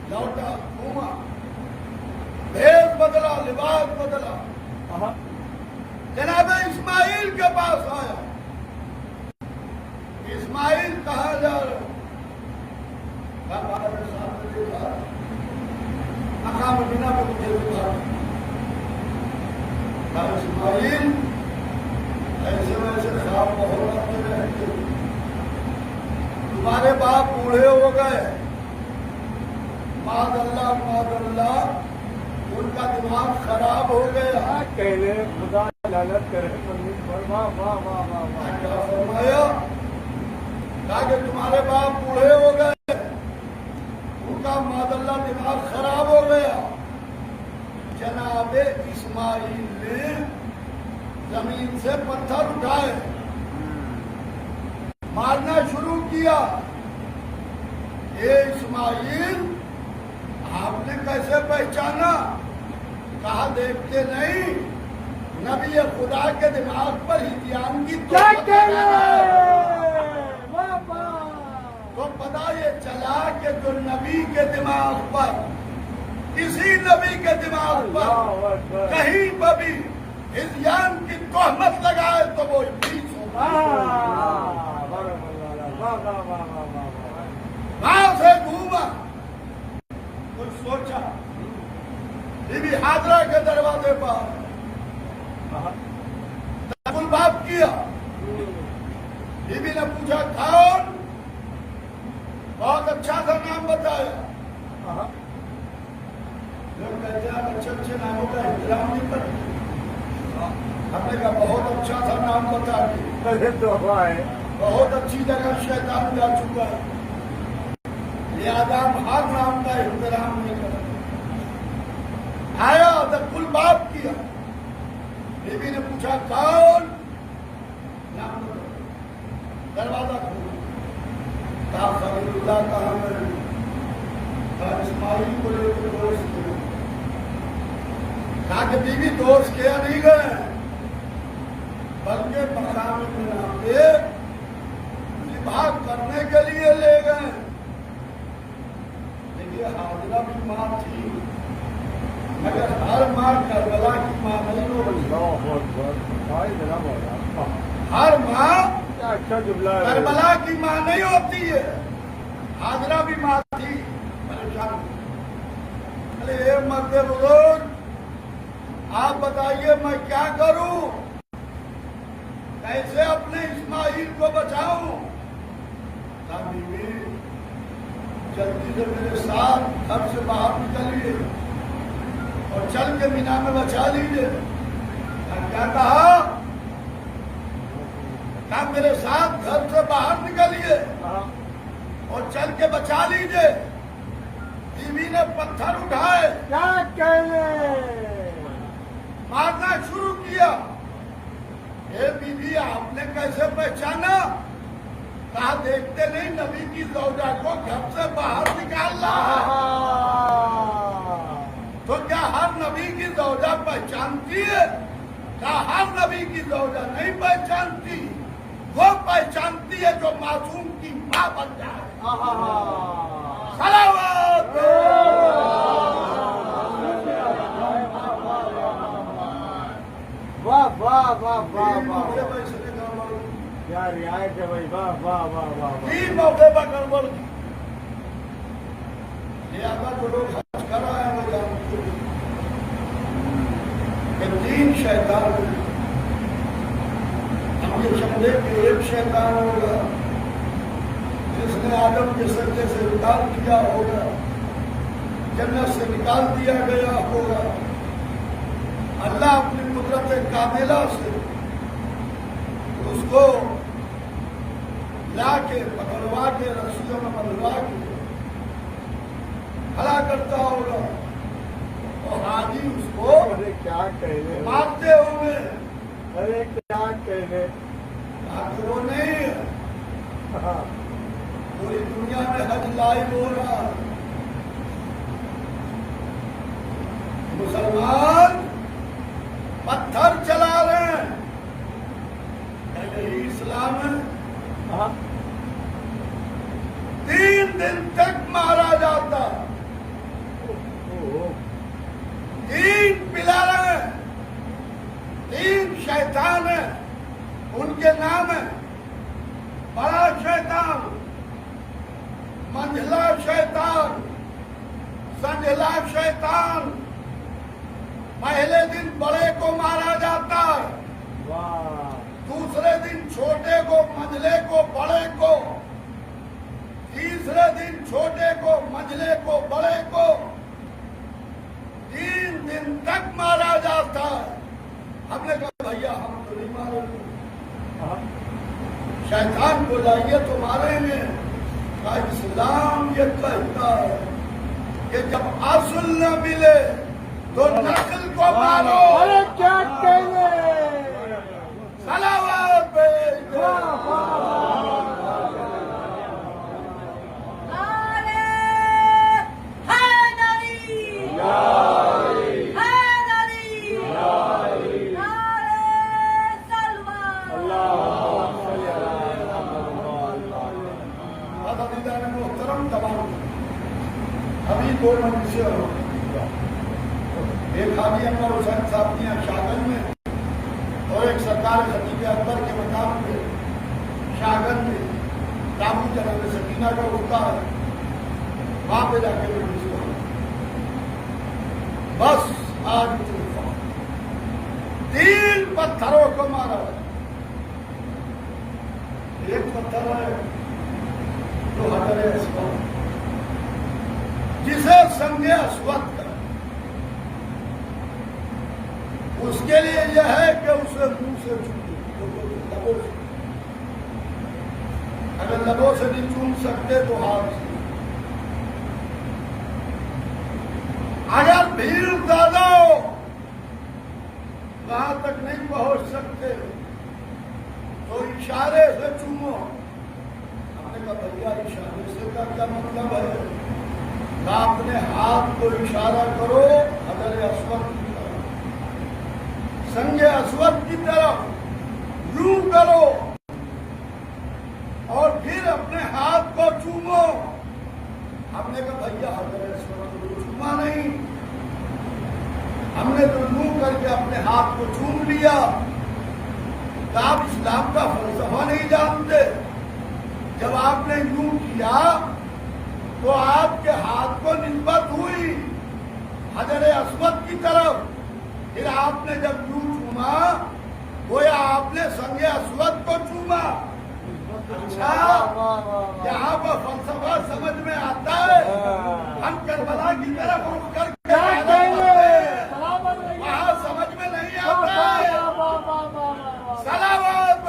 لوٹا گھوما بھیس بدلا لباس بدلا جناب اسماعیل کے پاس آیا. اسماعیل کہاں جا رہے ہو؟ سامنے دیکھا مقام مدینہ میں مجھے دیکھا. اسماعیل ایسے ویسے خواب بہت آتے رہتے تمہارے باپ بوڑھے ہو گئے معاذ اللہ ان کا دماغ خراب ہو گیا. خدا لعنت کرے. کیا فرمایا؟ کہا کہ تمہارے باپ بوڑھے ہو گئے ان کا معاذ اللہ دماغ خراب ہو گیا. جناب اسماعیل نے زمین سے پتھر اٹھائے مارنا شروع کیا. اے اسماعیل آپ نے کیسے پہچانا؟ کہا دیکھتے نہیں نبی خدا کے دماغ پر ہتیان کی تو پتا یہ چلا کہ جو نبی کے دماغ پر کسی نبی کے دماغ پر کہیں پر بھی ہتیان کی تہمت لگائے تو وہ ابلیس ہوگا. وہاں سے گھوما کچھ سوچا بی بی حاضرہ کے دروازے پر الباب کیا. بی بی نے پوچھا کون؟ بہت اچھا سا نام بتایا. لوگ کہتے ہیں اچھے اچھے ناموں کا احترام نہیں کرتے. ہم نے کہا بہت اچھا سا نام بتا دیا. بہت اچھی جگہ شیطان جا چکا ہے لہذا ہم ہر نام کا احترام نہیں کرتے. آیا جب الباب کیا بی بی نے پوچھا کون؟ نام دروازہ کھولا. کہا خلیل اللہ کہاں میں کہا اسماعیل کو لے کے دوست کیا. کہا کہ بی بی دوست کیا نہیں گئے بلکہ مقام میرا پہ لباس کرنے کے لیے لے گئے. دیکھیے حاضرہ بھی ماں تھی مگر ہر ماں کربلا کی ماں نہیں ہوتی. ہر ماں کربلا کی ماں نہیں ہوتی ہے. حاضرہ بھی ماں تھی پریشان. اے مرد بزرگ آپ بتائیے میں کیا کروں؟ کیسے اپنے اسماعیل کو بچاؤں؟ جلدی سے میرے ساتھ گھر سے باہر نکلیے اور چل کے مینا میں بچا لیجیے. کیا کہا؟ کہا میرے ساتھ گھر سے باہر نکلیے اور چل کے بچا لیجیے. بیوی نے پتھر اٹھائے مارنا شروع کیا. اے بیوی آپ نے کیسے پہچانا؟ کہا دیکھتے نہیں نبی کی زوجہ کو گھر سے باہر نکال رہا ہے، تو کیا ہر نبی کی زوجہ پہچانتی ہے؟ کہا ہر نبی کی زوجہ نہیں پہچانتی، وہ پہچانتی ہے جو معصوم کی ماں بن جائے۔ صلوات واہ واہ واہ واہ تین واہ موقع پر اس نے گڑبڑ کی۔ کیا رعایت ہے بھائی، واہ واہ واہ واہ واہ۔ تین موقع پر گڑبڑ کی، لہذا جو لوگ حج کر رہے ہیں وہ جانتے ہیں کہ تین شیطان ہیں۔ ہم یہ سمجھے کہ ایک شیطان ہوگا جس نے آدم کے سجدے سے انکار کیا ہوگا، جنت سے نکال دیا گیا ہوگا۔ اللہ اپنی قدرت کاملہ سے اس کو لا کے پکڑوا کے رسیوں میں بندھوا کے کھڑا کرتا ہوگا، اور حاجی اس کو ارے کیا کہنے، مارتے ہوئے ارے کیا کہنے۔ کہ وہ نہیں ہے، پوری دنیا میں حج لائیو ہو رہا ہے۔ مسلمان پتھر چلا رہے ہیں، کیا یہی اسلام ہے؟ 3 دن تک مارا جاتا، 3 پلر ہیں، 3 شیطان ہیں، ان کے نام ہیں بڑا شیطان، منجھلا شیطان، سنجھلا شیطان۔ پہلے دن بڑے کو مارا جاتا ہے، دوسرے دن چھوٹے کو، منجھلے کو، بڑے کو، تیسرے دن چھوٹے کو، منجھلے کو، بڑے کو، 3 دن تک مارا جاتا ہے۔ ہم نے کہا بھیا ہم تو نہیں ماریں گے، شیطان کو لائیے تو ماریں گے۔ کہا اسلام یہ کہتا ہے کہ جب اصل نہ ملے تو نقل کو مارو۔ ارے کیا کہنے، صلوات بھیج دو۔ محترم تمام ابھی 2 مجلسیں ہو، ایک حاجی انور حسین صاحب کی یہاں شاہگنج میں، اور ایک سرکار خطیب اکبر کے مقام پہ شاہگنج میں رامو جناب سکینہ کا ہوتا ہے، وہاں پہ جا کے مجلس ہو۔ بس آج طوفان، 3 پتھروں کو مارا، ایک پتھر ہے جو حجر اسود، جسے سنگ اسود کا، اس کے لیے یہ ہے کہ اسے منہ سے چومے، لبوں سے، اگر لبوں سے نہیں چوم سکتے تو ہاتھ سے۔ اگر بھیڑ زیادہ ہو وہاں تک نہیں پہنچ سکتے تو اشارے سے چومو۔ بھیا اشارے سے کا کیا مطلب ہے؟ اپنے ہاتھ کو اشارہ کرو حجر اسود کی طرف، سنگ اسود کی طرف یوں کرو، اور پھر اپنے ہاتھ کو چومو۔ ہم نے کہا بھیا حجر اسود کو چوما نہیں، ہم نے تو یوں کر کے اپنے ہاتھ کو چوم لیا۔ تو آپ اسلام کا فلسفہ نہیں جانتے، جب آپ نے یوں کیا تو آپ کے ہاتھ کو نسبت ہوئی حجر اسود کی طرف، پھر آپ نے جب یوں چوما گویا آپ نے سنگ اسود کو چوما۔ اچھا یہاں پر فلسفہ سمجھ میں آتا ہے؟ ہم کربلا کی طرف رخ کر کے وہاں سمجھ میں نہیں آتا ہے۔ صلوات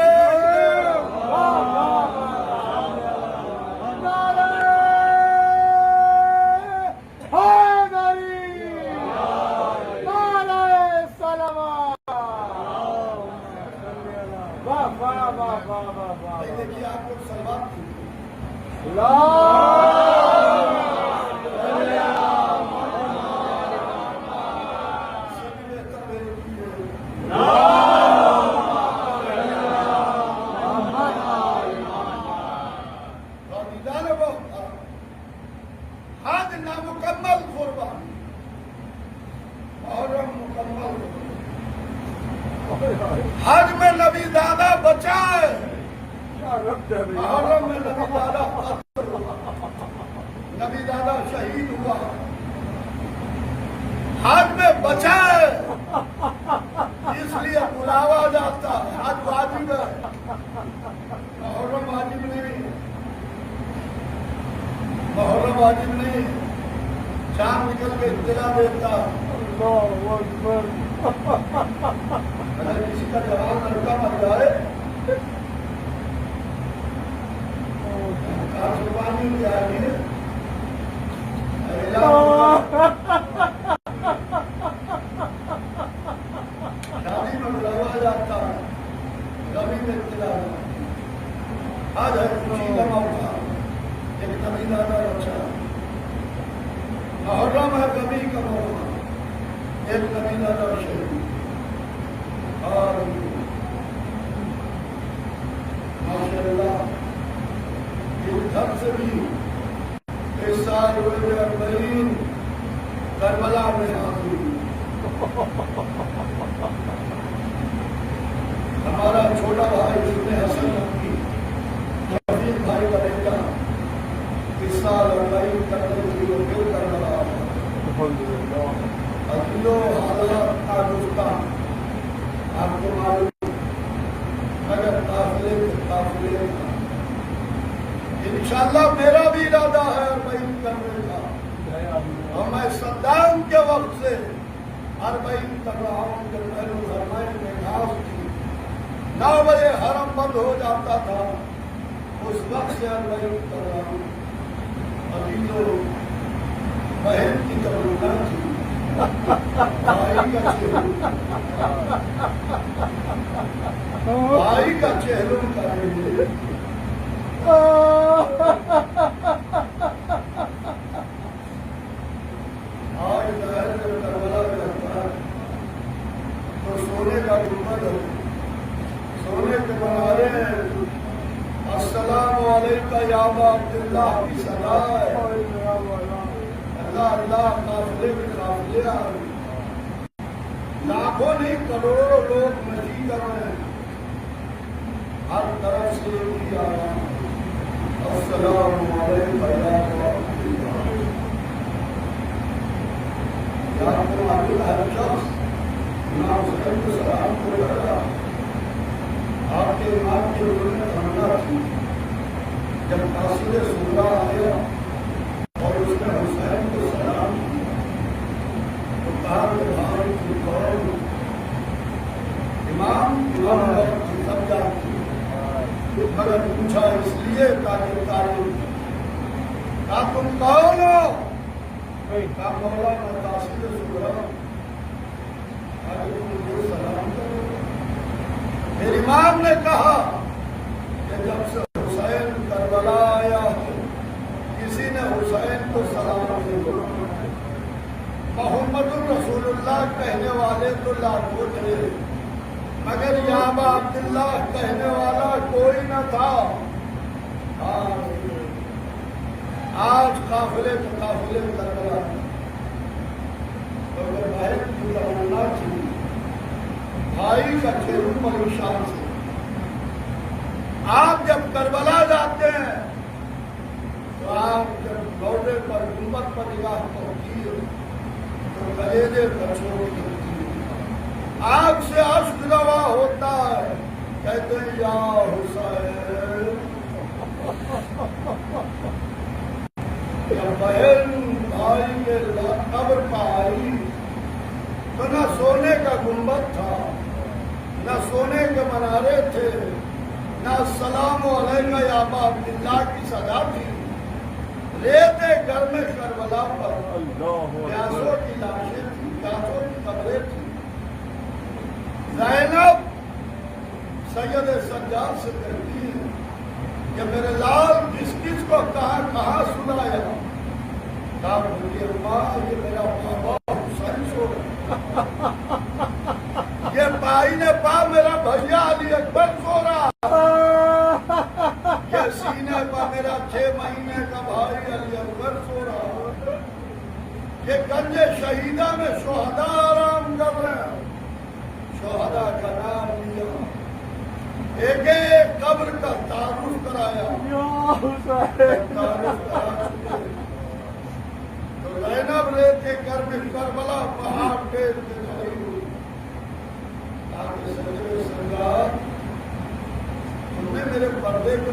واہ بھائی دیکھیے آپ کو سلوات کی حج نامکمل قربانی محرم مکمل حج میں نبی دادا بچائے محرم میں نبی دادا شہید ہوا حج میں بچائے اس لیے بلاوا جاتا ہے حج واجب ہے محرم واجب نہیں محرم واجب نہیں چاند نکل کے اطلاع دیتا اگر کسی کا جوان لڑکا مر جائے قربانی بھی آئی ہے شادی میں بلاوا جاتا ہے کبھی میں اطلاع آج ہے خوشی کا موقع ایک نبی دادا بچا محرم ہے کبھی کا موقع ایک نبی دادا شہید اور ماشاء اللہ ادھر سے بھی اس سال ہوئے 40 کربلا میں حاضر ہمارا چھوٹا بھائی جس نے حسن کی شفیق بھائی کا بیٹا اس سال 40 کربلا پھر کربلا عقیدو حالات آگوستان آپ کو معلوم اگر قافلے انشاءاللہ میرا بھی ارادہ ہے اربعین کرنے کا اور میں صدام کے وقت سے اربعین کر رہا ہوں جب پہلے حرمین میں گھاس تھی 9 بجے حرم بند ہو جاتا تھا اس وقت سے اربعین کر رہا ہوں عقیدو بہن کی تبرکہ تھی بھائی کا چہروں کا آج ظاہر جب کربلا کرتا ہے تو سونے کا گنبد ہے سونے کے بنارے ہیں السلام علیکم یا ابا عبداللہ کی صدا ہے اللہ اللہ قافلے میں قافلے آ رہے لاکھوں نہیں کروڑوں لوگ مچی کر رہے ہیں ہر طرف سے بھی آیا السلام علیکم یا ابا عبداللہ یا ابا عبداللہ ہر شخص امام حسین کو سلام کو لگا آپ کے امام کے روح میں تمنا تھی جب قاصد صغرا آیا اور اس نے حسین کو سلام کیا تو کہا کہ بھائی کی قوم امام وقت کی سب جانتی مگر پوچھا اس لیے تاکہ تعلیم کہا تم کون ہو کہا مولانا قاصد صغرا مجھے سلام کرو میرے امام نے کہا کہ جب سے حسین کربلا آیا کسی نے حسین کو سلام نہیں کیا محمد الرسول اللہ کہنے والے تو لاکھوں تھے مگر یا ابا عبداللہ کہنے والا کوئی نہ تھا آج قافلے کربلا بھائی کی تمنا تھی بھائی کا چہروں پر نشان سے آپ جب کربلا جاتے ہیں تو آپ جب لوٹے پر گنبد پر نگاہ پڑتی ہے تو کلیجے پر چھوڑ دیتی ہے آگ سے اشک روا ہوتا ہے کہتے ہیں یا حسین جب بہن بھائی کے قبر پر آئی تو نہ سونے کا گنبد تھا نہ سونے کے منارے تھے نہ السلام علیکم یا ابا عبداللہ کی صدا تھی ریتے گھر میں کربلا پر پیاسوں کی لاشیں تھی پیاسوں کی قبریں تھی زینب سید سجاد سے کہتی ہے کہ میرے لال کس کس کو کہاں سنایا؟ کہا بھولی اماں یہ میرا بابا حسین سو رہا، یہ بھائی نے پا میرا بھیا علی اکبر سو رہا، یہ سینے پا میرا 6 مہینے کا بھائی علی اکبر سو رہا، یہ گنج شہیدہ میں شہداء آرام کر رہے ہیں۔ شہداء کا نام لیا، ایک ایک قبر کا تعارف کرایا، تعارف کرا چکے تو زینب ریت کے گھر میں کربلا پہاڑ ٹیک کے کھڑی ہوئی۔ آگے سجدے سجاد تم نے میرے پردے کو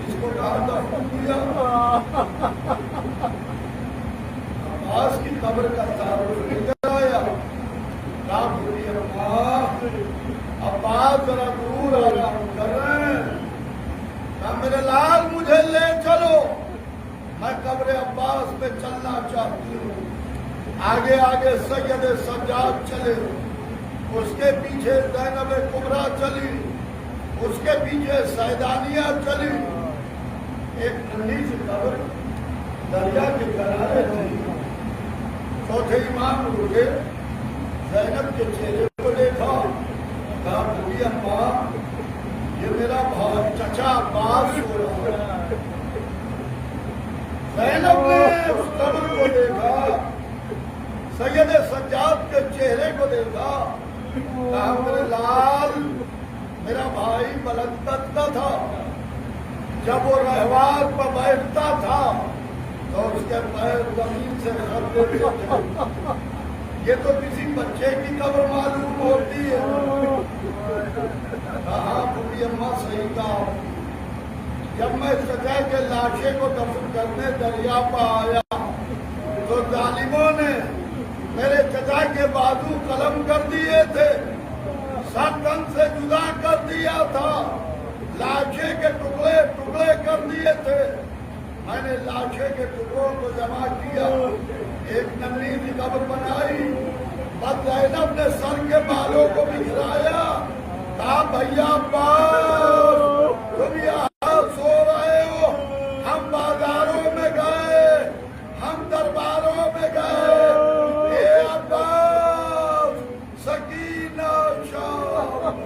اس کو کہا دفن کیا؟ عباس کی قبر کا تعارف نہیں کرایا؟ کہا بھولی اماں عباس ذرا دور آرام کر رہے ہیں، کہا میرے لال مجھے لے چلو، میں قبر عباس پہ چلنا چاہتی ہوں۔ آگے آگے سید سجاد چلے، اس کے پیچھے زینب کبریٰ چلی، اس کے پیچھے سیدانیہ چلی۔ ایک ٹھنڈی سی قبر دریا کے کنارے تھی، چوتھے امام رکے، زینب کے چہرے کو دیکھا، کہا بھولی اماں یہ میرا بھائی چچا عباس ہو رہا ہے۔ زینب نے اس قبر کو دیکھا، سید سجاد کے چہرے کو دیکھا، کہا میرے لال میرا بھائی بلند قد کا تھا، جب وہ رہوار پر بیٹھتا تھا تو اس کے پیر زمین سے کھلتے تھے، یہ تو کسی بچے کی قبر معلوم ہوتی ہے۔ کہا بھولی اماں صحیح کہا، جب میں چچا کے لاشے کو دفن کرنے دریا پہ آیا تو ظالموں نے میرے چچا کے بازو قلم کر دیے تھے، سر تن سے جدا کر دیا تھا، لاشے کے ٹکڑے ٹکڑے کر دیے تھے۔ میں نے لاشے کے ٹکڑوں کو جمع کیا، ایک ننھی سی قبر بنائی، بس زینب نے سر کے بالوں کو بکھرایا، کہا بھیا عباس تم یہاں سو رہے ہو، ہم بازاروں میں گئے، ہم درباروں میں گئے، اے عباس سکینہ شام